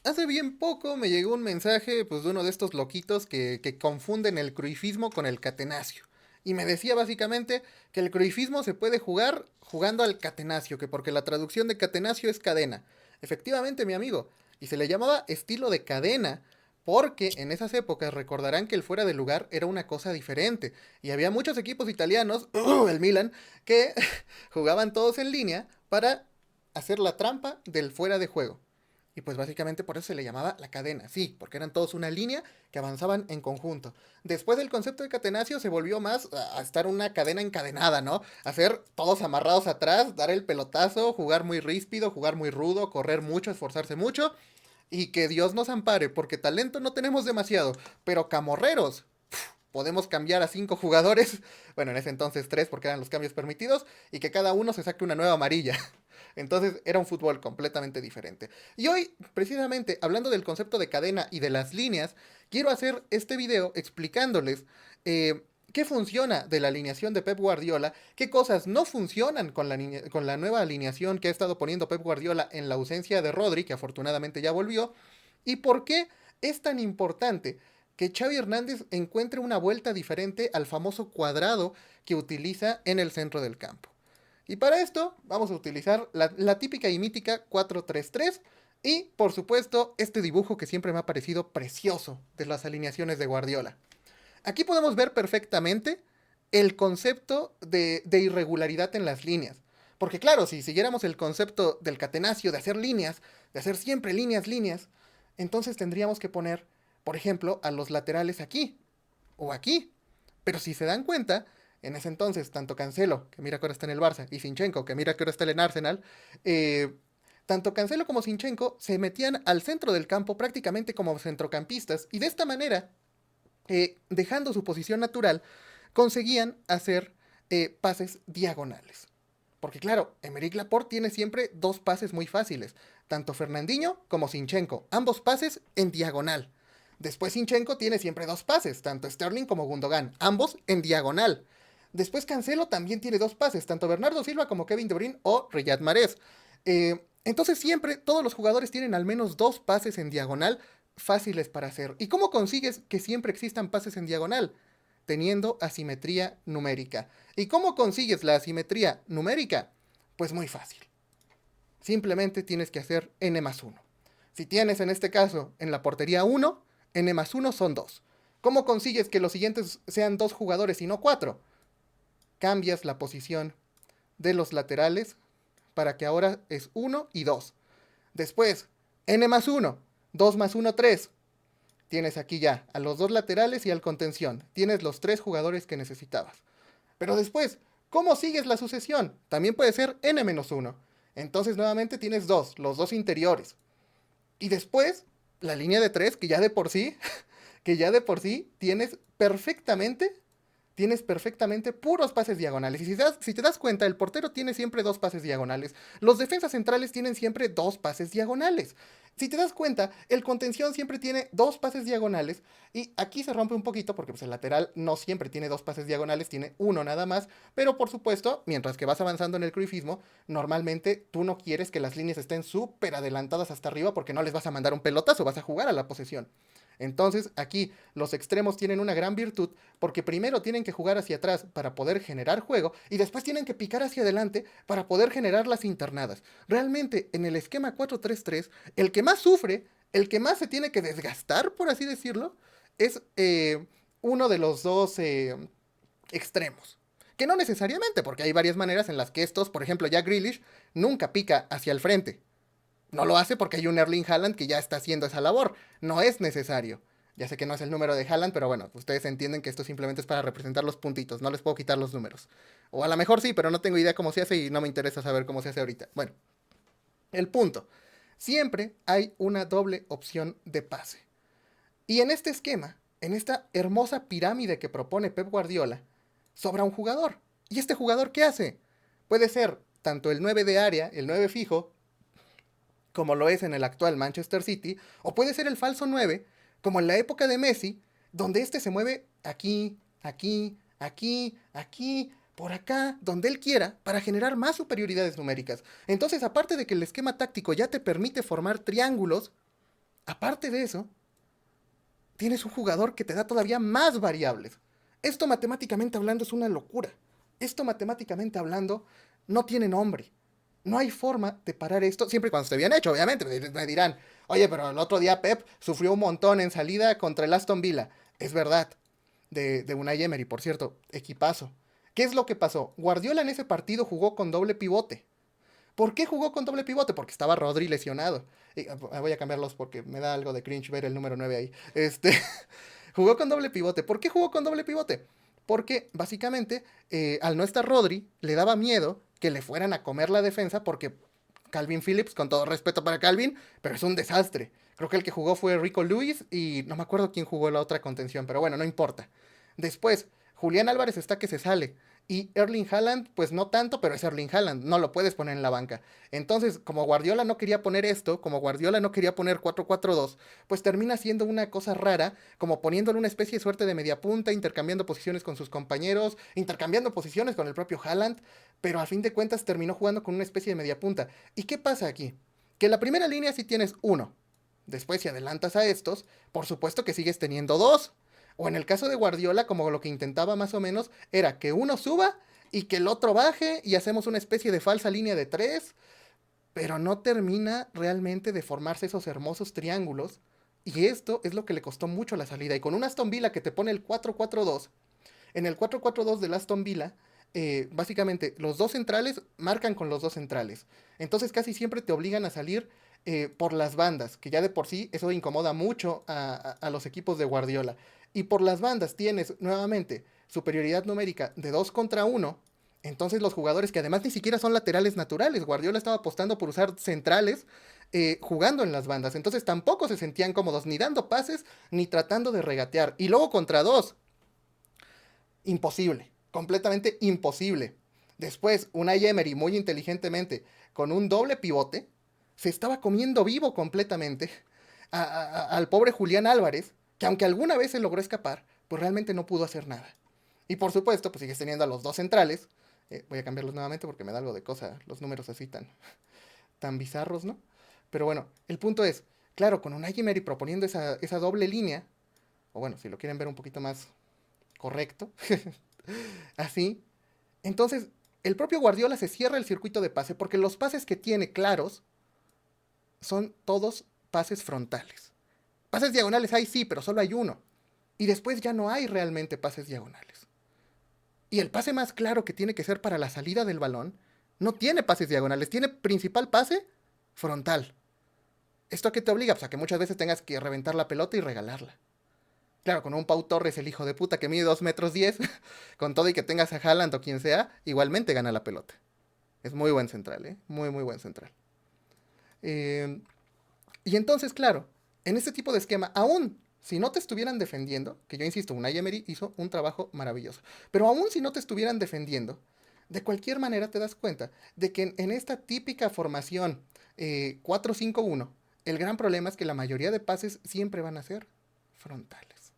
Hace bien poco me llegó un mensaje pues, de uno de estos loquitos que confunden el cruifismo con el catenaccio. Y me decía básicamente que el cruifismo se puede jugar jugando al catenaccio, que porque la traducción de catenaccio es cadena. Efectivamente, mi amigo. Y se le llamaba estilo de cadena, porque en esas épocas recordarán que el fuera de lugar era una cosa diferente. Y había muchos equipos italianos, el Milan, que jugaban todos en línea para hacer la trampa del fuera de juego. Y pues básicamente por eso se le llamaba la cadena, sí, porque eran todos una línea que avanzaban en conjunto. Después del concepto de catenaccio se volvió más a estar una cadena encadenada, ¿no? Hacer todos amarrados atrás, dar el pelotazo, jugar muy ríspido, jugar muy rudo, correr mucho, esforzarse mucho. Y que Dios nos ampare, porque talento no tenemos demasiado, pero camorreros, podemos cambiar a 5 jugadores, bueno, en ese entonces 3 porque eran los cambios permitidos, y que cada uno se saque una nueva amarilla. Entonces era un fútbol completamente diferente. Y hoy, precisamente, hablando del concepto de cadena y de las líneas, quiero hacer este video explicándoles qué funciona de la alineación de Pep Guardiola, qué cosas no funcionan con la nueva alineación que ha estado poniendo Pep Guardiola en la ausencia de Rodri, que afortunadamente ya volvió, y por qué es tan importante que Xavi Hernández encuentre una vuelta diferente al famoso cuadrado que utiliza en el centro del campo. Y para esto vamos a utilizar la típica y mítica 4-3-3 y, por supuesto, este dibujo que siempre me ha parecido precioso de las alineaciones de Guardiola. Aquí podemos ver perfectamente el concepto de irregularidad en las líneas. Porque claro, si siguiéramos el concepto del catenaccio, de hacer líneas, de hacer siempre líneas, líneas, entonces tendríamos que poner, por ejemplo, a los laterales aquí o aquí. Pero si se dan cuenta, en ese entonces, tanto Cancelo, que mira que ahora está en el Barça, y Sinchenko, que mira que ahora está en el Arsenal, tanto Cancelo como Sinchenko se metían al centro del campo prácticamente como centrocampistas, y de esta manera, dejando su posición natural, conseguían hacer pases diagonales. Porque claro, Emerick Laporte tiene siempre dos pases muy fáciles, tanto Fernandinho como Sinchenko, ambos pases en diagonal. Después Sinchenko tiene siempre dos pases, tanto Sterling como Gundogan, ambos en diagonal. Después Cancelo también tiene dos pases, tanto Bernardo Silva como Kevin De Bruyne o Riyad Mahrez. Entonces siempre todos los jugadores tienen al menos dos pases en diagonal fáciles para hacer. ¿Y cómo consigues que siempre existan pases en diagonal? Teniendo asimetría numérica. ¿Y cómo consigues la asimetría numérica? Pues muy fácil. Simplemente tienes que hacer n más 1. Si tienes en este caso en la portería 1, n más 1 son 2. ¿Cómo consigues que los siguientes sean 2 jugadores y no 4? Cambias la posición de los laterales para que ahora es 1 y 2. Después, n más 1, 2 más 1, 3. Tienes aquí ya a los dos laterales y al contención. Tienes los 3 jugadores que necesitabas. Pero después, ¿cómo sigues la sucesión? También puede ser n-1. Entonces nuevamente tienes dos, los dos interiores. Y después, la línea de 3 que ya de por sí, que ya de por sí tienes perfectamente puros pases diagonales. Y si te das cuenta, el portero tiene siempre dos pases diagonales. Los defensas centrales tienen siempre dos pases diagonales. Si te das cuenta, el contención siempre tiene dos pases diagonales. Y aquí se rompe un poquito porque pues, el lateral no siempre tiene dos pases diagonales, tiene uno nada más. Pero por supuesto, mientras que vas avanzando en el cruifismo, normalmente tú no quieres que las líneas estén súper adelantadas hasta arriba porque no les vas a mandar un pelotazo, vas a jugar a la posesión. Entonces aquí los extremos tienen una gran virtud porque primero tienen que jugar hacia atrás para poder generar juego y después tienen que picar hacia adelante para poder generar las internadas. Realmente en el esquema 4-3-3 el que más sufre, el que más se tiene que desgastar, por así decirlo, es uno de los dos extremos. Que no necesariamente, porque hay varias maneras en las que estos, por ejemplo, Jack Grealish, nunca pica hacia el frente. No lo hace porque hay un Erling Haaland que ya está haciendo esa labor. No es necesario. Ya sé que no es el número de Haaland, pero bueno, ustedes entienden que esto simplemente es para representar los puntitos. No les puedo quitar los números. O a lo mejor sí, pero no tengo idea cómo se hace y no me interesa saber cómo se hace ahorita. Bueno, el punto. Siempre hay una doble opción de pase. Y en este esquema, en esta hermosa pirámide que propone Pep Guardiola, sobra un jugador. ¿Y este jugador qué hace? Puede ser tanto el 9 de área, el 9 fijo, como lo es en el actual Manchester City, o puede ser el falso 9, como en la época de Messi, donde este se mueve aquí, aquí, aquí, aquí, por acá, donde él quiera, para generar más superioridades numéricas. Entonces, aparte de que el esquema táctico ya te permite formar triángulos, aparte de eso, tienes un jugador que te da todavía más variables. Esto matemáticamente hablando es una locura. Esto matemáticamente hablando no tiene nombre. No hay forma de parar esto, siempre y cuando esté bien hecho, obviamente. Me dirán, oye, pero el otro día Pep sufrió un montón en salida contra el Aston Villa. Es verdad, de Unai Emery, por cierto, equipazo. ¿Qué es lo que pasó? Guardiola en ese partido jugó con doble pivote. ¿Por qué jugó con doble pivote? Porque estaba Rodri lesionado. Y, voy a cambiarlos porque me da algo de cringe ver el número 9 ahí. Jugó con doble pivote. ¿Por qué jugó con doble pivote? Porque básicamente al no estar Rodri le daba miedo que le fueran a comer la defensa porque Calvin Phillips, con todo respeto para Calvin, pero es un desastre. Creo que el que jugó fue Rico Lewis y no me acuerdo quién jugó la otra contención, pero bueno, no importa. Después, Julián Álvarez está que se sale. Y Erling Haaland, pues no tanto, pero es Erling Haaland, no lo puedes poner en la banca. Entonces, como Guardiola no quería poner esto, como Guardiola no quería poner 4-4-2, pues termina siendo una cosa rara, como poniéndole una especie de suerte de media punta, intercambiando posiciones con sus compañeros, intercambiando posiciones con el propio Haaland, pero a fin de cuentas terminó jugando con una especie de media punta. ¿Y qué pasa aquí? Que en la primera línea sí tienes uno. Después, si adelantas a estos, por supuesto que sigues teniendo dos. O en el caso de Guardiola, como lo que intentaba más o menos, era que uno suba y que el otro baje y hacemos una especie de falsa línea de tres, pero no termina realmente de formarse esos hermosos triángulos. Y esto es lo que le costó mucho la salida. Y con un Aston Villa que te pone el 4-4-2, en el 4-4-2 del Aston Villa, básicamente los dos centrales marcan con los dos centrales. Entonces casi siempre te obligan a salir por las bandas, que ya de por sí eso incomoda mucho a los equipos de Guardiola. Y por las bandas tienes nuevamente superioridad numérica de 2 contra uno. Entonces los jugadores que además ni siquiera son laterales naturales, Guardiola estaba apostando por usar centrales jugando en las bandas. Entonces tampoco se sentían cómodos ni dando pases ni tratando de regatear. Y luego contra dos, imposible, completamente imposible. Después, Unai Emery muy inteligentemente con un doble pivote se estaba comiendo vivo completamente al pobre Julián Álvarez, que aunque alguna vez se logró escapar, pues realmente no pudo hacer nada. Y por supuesto, pues sigues teniendo a los dos centrales. Voy a cambiarlos nuevamente porque me da algo de cosa, los números así tan bizarros, ¿no? Pero bueno, el punto es, claro, con Unai Emery proponiendo esa doble línea, o bueno, si lo quieren ver un poquito más correcto, así, entonces el propio Guardiola se cierra el circuito de pase porque los pases que tiene claros son todos pases frontales. Pases diagonales hay sí, pero solo hay uno. Y después ya no hay realmente pases diagonales. Y el pase más claro que tiene que ser para la salida del balón no tiene pases diagonales, tiene principal pase frontal. ¿Esto a qué te obliga? Pues a que muchas veces tengas que reventar la pelota y regalarla. Claro, con un Pau Torres, el hijo de puta que mide 2 metros 10, con todo y que tengas a Haaland o quien sea, igualmente gana la pelota. Es muy buen central, ¿eh? Muy, muy buen central. Eh, y entonces, claro, en este tipo de esquema, aún si no te estuvieran defendiendo, que yo insisto, Unai Emery hizo un trabajo maravilloso, pero aún si no te estuvieran defendiendo, de cualquier manera te das cuenta de que en esta típica formación 4-5-1, el gran problema es que la mayoría de pases siempre van a ser frontales.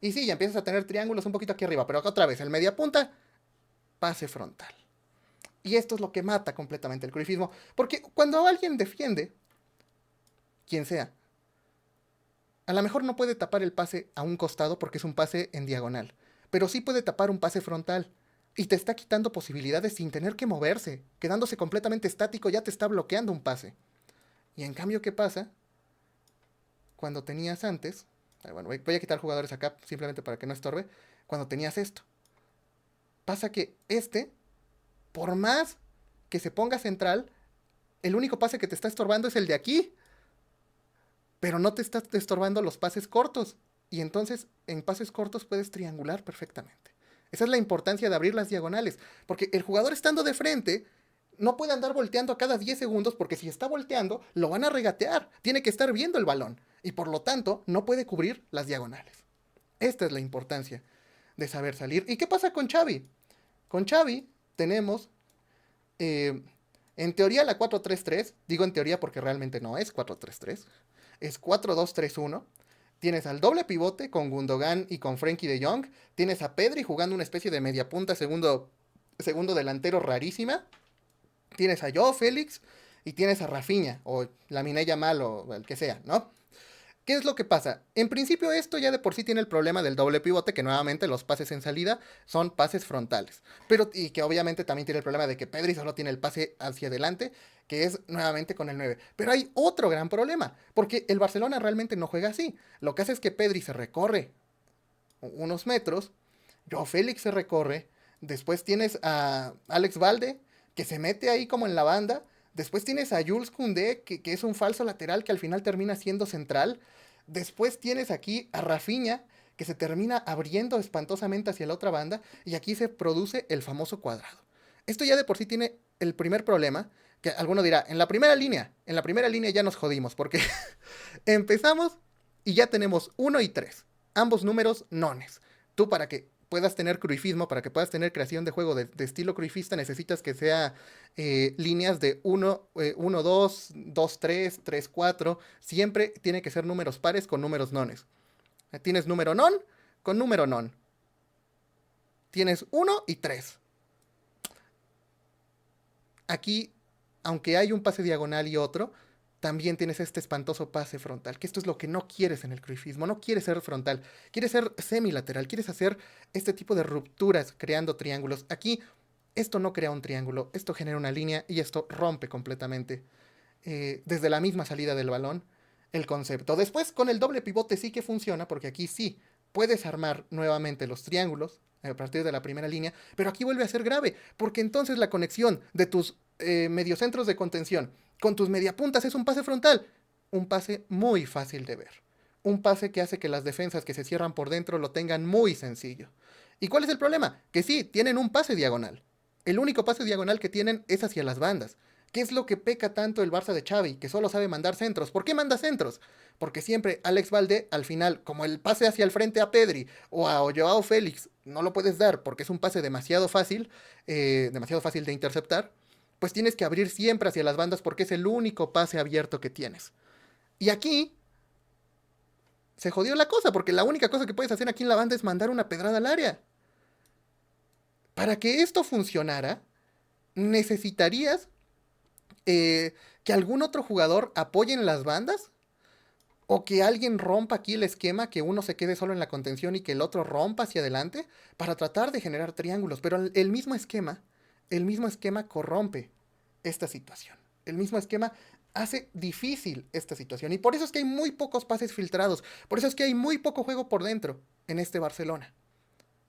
Y sí, ya empiezas a tener triángulos un poquito aquí arriba, pero otra vez, el media punta, pase frontal. Y esto es lo que mata completamente el cruyffismo, porque cuando alguien defiende, quien sea, a lo mejor no puede tapar el pase a un costado porque es un pase en diagonal, pero sí puede tapar un pase frontal. Y te está quitando posibilidades sin tener que moverse. Quedándose completamente estático ya te está bloqueando un pase. Y en cambio, ¿qué pasa? Cuando tenías antes, bueno, voy a quitar jugadores acá simplemente para que no estorbe. Cuando tenías esto, pasa que por más que se ponga central, el único pase que te está estorbando es el de aquí. Pero no te está estorbando los pases cortos. Y entonces en pases cortos puedes triangular perfectamente. Esa es la importancia de abrir las diagonales. Porque el jugador estando de frente no puede andar volteando a cada 10 segundos porque si está volteando lo van a regatear. Tiene que estar viendo el balón. Y por lo tanto no puede cubrir las diagonales. Esta es la importancia de saber salir. ¿Y qué pasa con Xavi? Con Xavi tenemos en teoría la 4-3-3. Digo en teoría porque realmente no es 4-3-3. Es 4-2-3-1. Tienes al doble pivote con Gundogan y con Frenkie de Jong. Tienes a Pedri jugando una especie de media punta, segundo delantero rarísima. Tienes a Joao Félix y tienes a Rafinha o Lamine Yamal o el que sea, ¿no? ¿Qué es lo que pasa? En principio esto ya de por sí tiene el problema del doble pivote, que nuevamente los pases en salida son pases frontales. Pero, y que obviamente también tiene el problema de que Pedri solo tiene el pase hacia adelante, que es nuevamente con el 9. Pero hay otro gran problema, porque el Barcelona realmente no juega así. Lo que hace es que Pedri se recorre unos metros, Joao Félix se recorre, después tienes a Alex Valde, que se mete ahí como en la banda, después tienes a Jules Koundé, que es un falso lateral que al final termina siendo central, después tienes aquí a Rafinha, que se termina abriendo espantosamente hacia la otra banda, y aquí se produce el famoso cuadrado. Esto ya de por sí tiene el primer problema, que alguno dirá, en la primera línea ya nos jodimos, porque empezamos y ya tenemos 1 y 3, ambos números nones. Tú para que puedas tener cruifismo, para que puedas tener creación de juego de estilo cruifista, necesitas que sea líneas de 1, 1, 2, 2, 3, 3, 4. Siempre tiene que ser números pares con números nones. Tienes número non con número non. Tienes 1 y 3. Aquí, aunque hay un pase diagonal y otro, también tienes este espantoso pase frontal, que esto es lo que no quieres en el cruifismo, no quieres ser frontal, quieres ser semilateral, quieres hacer este tipo de rupturas creando triángulos. Aquí esto no crea un triángulo, esto genera una línea y esto rompe completamente desde la misma salida del balón el concepto. Después con el doble pivote sí que funciona, porque aquí sí puedes armar nuevamente los triángulos a partir de la primera línea, pero aquí vuelve a ser grave, porque entonces la conexión de tus mediocentros de contención con tus mediapuntas es un pase frontal, un pase muy fácil de ver, un pase que hace que las defensas que se cierran por dentro lo tengan muy sencillo. ¿Y cuál es el problema? Que sí, tienen un pase diagonal. El único pase diagonal que tienen es hacia las bandas. ¿Qué es lo que peca tanto el Barça de Xavi? Que solo sabe mandar centros. ¿Por qué manda centros? Porque siempre Alex Valde, al final, como el pase hacia el frente a Pedri o a Joao Félix, no lo puedes dar porque es un pase demasiado fácil de interceptar, pues tienes que abrir siempre hacia las bandas porque es el único pase abierto que tienes. Y aquí se jodió la cosa, porque la única cosa que puedes hacer aquí en la banda es mandar una pedrada al área. Para que esto funcionara, necesitarías que algún otro jugador apoye en las bandas o que alguien rompa aquí el esquema, que uno se quede solo en la contención y que el otro rompa hacia adelante para tratar de generar triángulos. Pero el mismo esquema corrompe esta situación. El mismo esquema hace difícil esta situación. Y por eso es que hay muy pocos pases filtrados. Por eso es que hay muy poco juego por dentro en este Barcelona.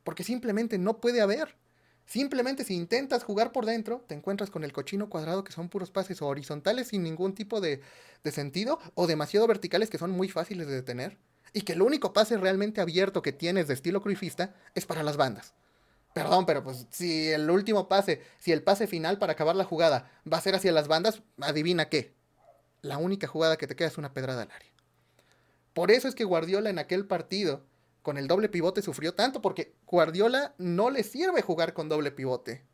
Porque simplemente no puede haber. Simplemente si intentas jugar por dentro, te encuentras con el cochino cuadrado que son puros pases o horizontales sin ningún tipo de sentido o demasiado verticales que son muy fáciles de detener. Y que el único pase realmente abierto que tienes de estilo cruifista es para las bandas. Perdón, pero pues si el último pase, si el pase final para acabar la jugada va a ser hacia las bandas, adivina qué. La única jugada que te queda es una pedrada al área. Por eso es que Guardiola en aquel partido con el doble pivote sufrió tanto, porque Guardiola no le sirve jugar con doble pivote.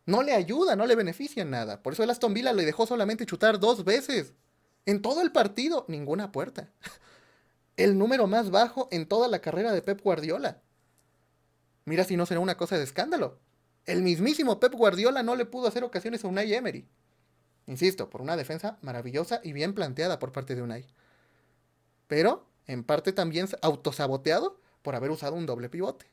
No le ayuda, no le beneficia en nada. Por eso el Aston Villa le dejó solamente chutar 2 veces. En todo el partido, ninguna puerta. El número más bajo en toda la carrera de Pep Guardiola. Mira si no será una cosa de escándalo. El mismísimo Pep Guardiola no le pudo hacer ocasiones a Unai Emery. Insisto, por una defensa maravillosa y bien planteada por parte de Unai. Pero, en parte también autosaboteado por haber usado un doble pivote.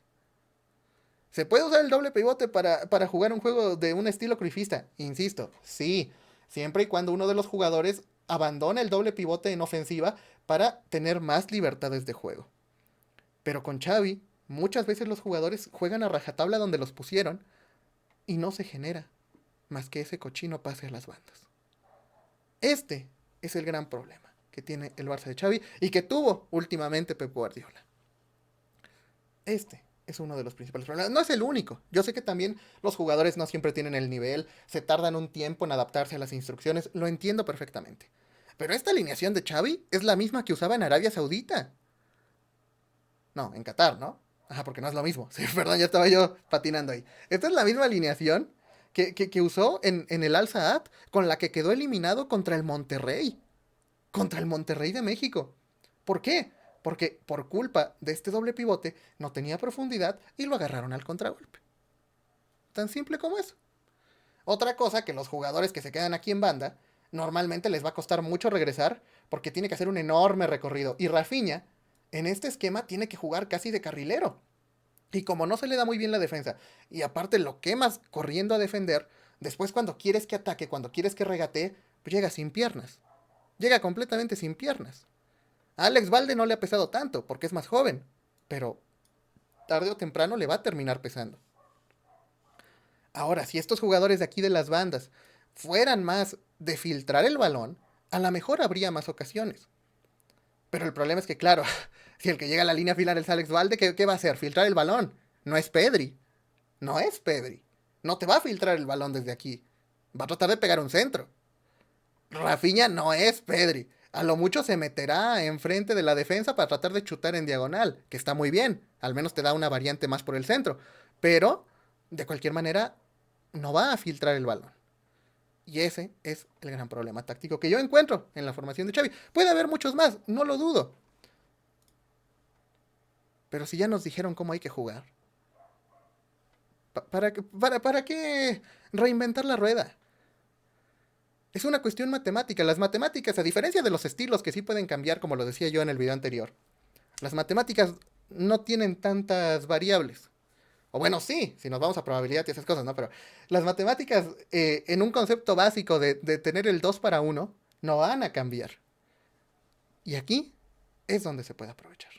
¿Se puede usar el doble pivote para jugar un juego de un estilo cruifista? Insisto, sí, siempre y cuando uno de los jugadores abandone el doble pivote en ofensiva para tener más libertades de juego. Pero con Xavi, muchas veces los jugadores juegan a rajatabla donde los pusieron y no se genera más que ese cochino pase a las bandas. Este es el gran problema que tiene el Barça de Xavi y que tuvo últimamente Pep Guardiola. Este es uno de los principales problemas. No es el único. Yo sé que también los jugadores no siempre tienen el nivel, se tardan un tiempo en adaptarse a las instrucciones, lo entiendo perfectamente. Pero esta alineación de Xavi es la misma que usaba en Arabia Saudita. No, en Qatar, ¿no? Ajá, porque no es lo mismo. Sí, perdón, ya estaba yo patinando ahí. Esta es la misma alineación que usó en el Al Saad, con la que quedó eliminado contra el Monterrey. Contra el Monterrey de México. ¿Por qué? Porque por culpa de este doble pivote no tenía profundidad y lo agarraron al contragolpe. Tan simple como eso. Otra cosa que los jugadores que se quedan aquí en banda normalmente les va a costar mucho regresar porque tiene que hacer un enorme recorrido. Y Rafinha, en este esquema, tiene que jugar casi de carrilero. Y como no se le da muy bien la defensa, y aparte lo quemas corriendo a defender, después cuando quieres que ataque, cuando quieres que regatee, pues llega sin piernas. Llega completamente sin piernas. A Alex Valde no le ha pesado tanto, porque es más joven, pero tarde o temprano le va a terminar pesando. Ahora, si estos jugadores de aquí de las bandas fueran más de filtrar el balón, a lo mejor habría más ocasiones. Pero el problema es que, claro, si el que llega a la línea final es Alex Valde, ¿qué va a hacer? Filtrar el balón. No es Pedri. No es Pedri. No te va a filtrar el balón desde aquí. Va a tratar de pegar un centro. Rafinha no es Pedri. A lo mucho se meterá enfrente de la defensa para tratar de chutar en diagonal, que está muy bien. Al menos te da una variante más por el centro. Pero, de cualquier manera, no va a filtrar el balón. Y ese es el gran problema táctico que yo encuentro en la formación de Xavi. Puede haber muchos más, no lo dudo. Pero si ya nos dijeron cómo hay que jugar, ¿para qué reinventar la rueda? Es una cuestión matemática. Las matemáticas, a diferencia de los estilos que sí pueden cambiar, como lo decía yo en el video anterior, las matemáticas no tienen tantas variables. O bueno, sí, si nos vamos a probabilidad y esas cosas, ¿no? Pero las matemáticas, en un concepto básico de tener el 2 para uno no van a cambiar. Y aquí es donde se puede aprovechar.